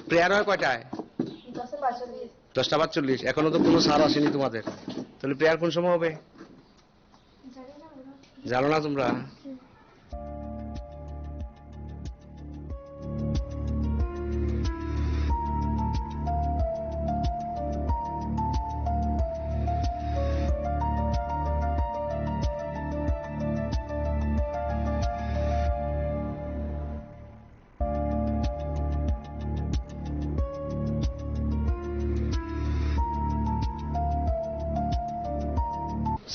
Prayer হয় কয়টায়? 10:45। এখনো তো কোনো স্যার আসেনি তোমাদের, তাহলে প্রেয়ার কোন সময় হবে জানো না তোমরা?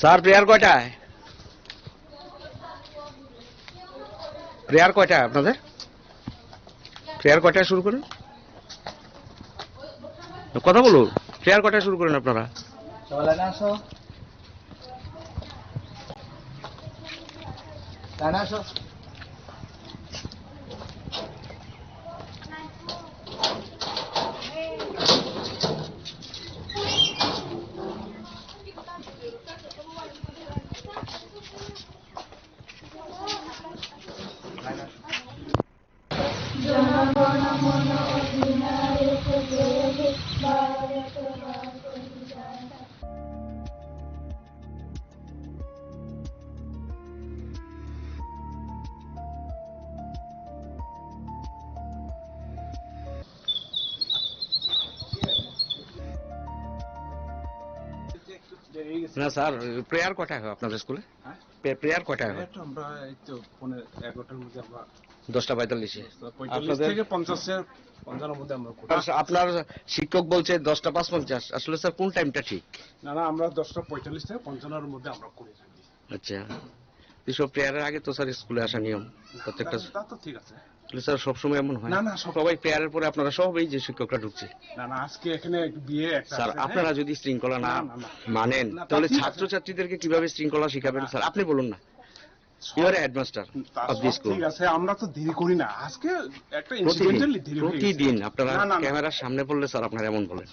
স্যার প্রেয়ার কয়টায়? প্রেয়ার কয়টায় আপনাদের? প্রেয়ার কয়টায় শুরু করেন? কথা বলুন। প্রেয়ার কয়টায় শুরু করেন আপনারা? সবাই লাইনে আসো, লাইনে আসো। না স্যার, প্রেয়ার কয়টায় হয় আপনাদের স্কুলে? প্রেয়ার কয়টায় হয়? আমরা এই তো 11টার মধ্যে আমরা 10:45-এ। 45 থেকে 50-55 মধ্যে আমরা করি। আপনার শিক্ষক বলছে 10:55। আসলে স্যার কোন টাইমটা ঠিক? না না, আমরা 10:45 থেকে 55-এর মধ্যে আমরা করে থাকি। আচ্ছা, এসব প্রেয়ারের আগে তো স্যার স্কুলে আসা নিয়ম প্রত্যেকটা। তা তো ঠিক আছে। স্যার সবসময় এমন হয় না, না? না, সবাই প্রেয়ারের পরে আপনারা সবাই যে শিক্ষকরা ঢুকছে। না না, আজকে এখানে বিয়ে একটা স্যার আছে, আপনারা হ্যাঁ? যদি শৃঙ্খলা না না, না, না। মানেন না, তা তাহলে ঠিক আছে। ছাত্রছাত্রীদেরকে কিভাবে শৃঙ্খলা শিখাবেন? না। স্যার আপনি বলুন না, ইউ আর হেডমাস্টার তা অফ দি সব স্কুল। ঠিক আছে, আমরা তো দেরি করি না। আজকে একটা ইনসিডেন্টালি দেরি হয়ে গেছে। প্রতিদিন আপনারা না, না, না। ক্যামেরার সামনে পড়লে স্যার আপনারা এমন বলেন।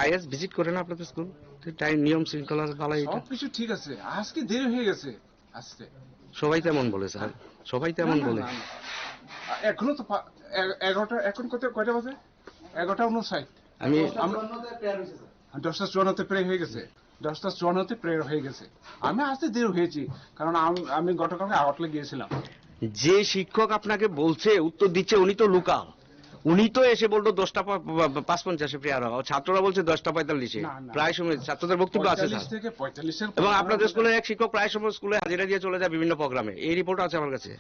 আইএস ভিজিট করে না আপনাদের স্কুল? টাইম নিয়ম শৃঙ্খলার বালাই এটা। সবকিছু ঠিক আছে, আজকে দেরি হয়ে গেছে আসতে। সবাই তেমন বলে স্যার, সবাই তেমন না, না, বলে। না, না। এখনো তো 11টা, এখন কয়টা বাজে? 11:59। আমি 10:54 প্রেয়ার হয়ে গেছে। 10:54 প্রেয়ার হয়ে গেছে। আমি আসতে দেরি হয়েছি, কারণ আমি গতকালকে আউটলে গিয়েছিলাম। যে শিক্ষক আপনাকে বলছে উত্তর দিচ্ছে উনি তো লোকাল, উনি তো এসে বলতো 10:55 প্রেয়ার হয়, ছাত্ররা বলছে 10:45। না, না। প্রায় সময় ছাত্রদের বক্তব্য আছে 45 স্যার। থেকে 45-এর এবং আপনাদের স্কুলের এক শিক্ষক প্রায় সময় স্কুলে হাজিরা দিয়ে চলে যায় বিভিন্ন প্রোগ্রামে, এই রিপোর্ট আছে আমার কাছে।